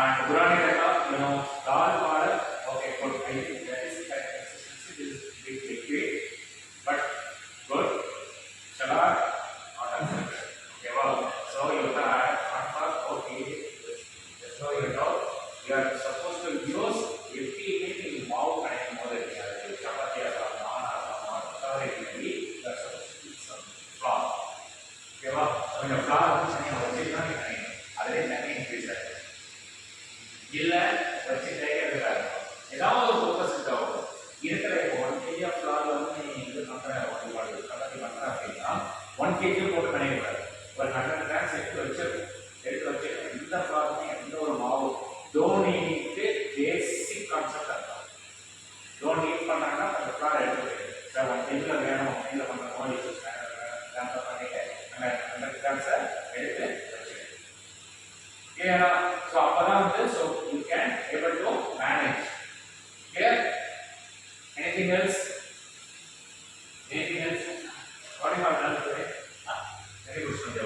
And Burani data, dal powder, okay, good. I think that is correct consistency. This is big liquid, but good. Chalar, not accepted. Okay, well, so you can add half, okay. So you are supposed to use everything mouth and mother. Chapati or naan or whatever it may be, you are supposed to use some flour. Okay, well, so your flour is increase that. இல்லை வச்சுட்டே இருக்காரு ஏதாவது ஒரு focus ஆகும் இருக்கிற இப்போ 1 kg of flower வந்து நீ இது பண்ணுற கலத்தி பண்ணுற அப்படின்னா 1 kg போட்டு பண்ணிடுறாரு ஒரு 100 கிராம்ஸ் எடுத்து வச்சிருக்கேன் எந்த ஃப்ளாருமே எந்த ஒரு மாவு டோன் நீட்டு பேசிக் கான்செப்ட் அதான் டோன் நீட் பண்ணாங்கன்னா அந்த ஃப்ளார் எடுத்து சார் 1 kg வேணும் இல்லை பண்ணுற மாதிரி பண்ணிட்டு 100 கிராம்ஸை எடுத்து clear so appada so you can able to manage clear anything else what you have done today very good Sundar.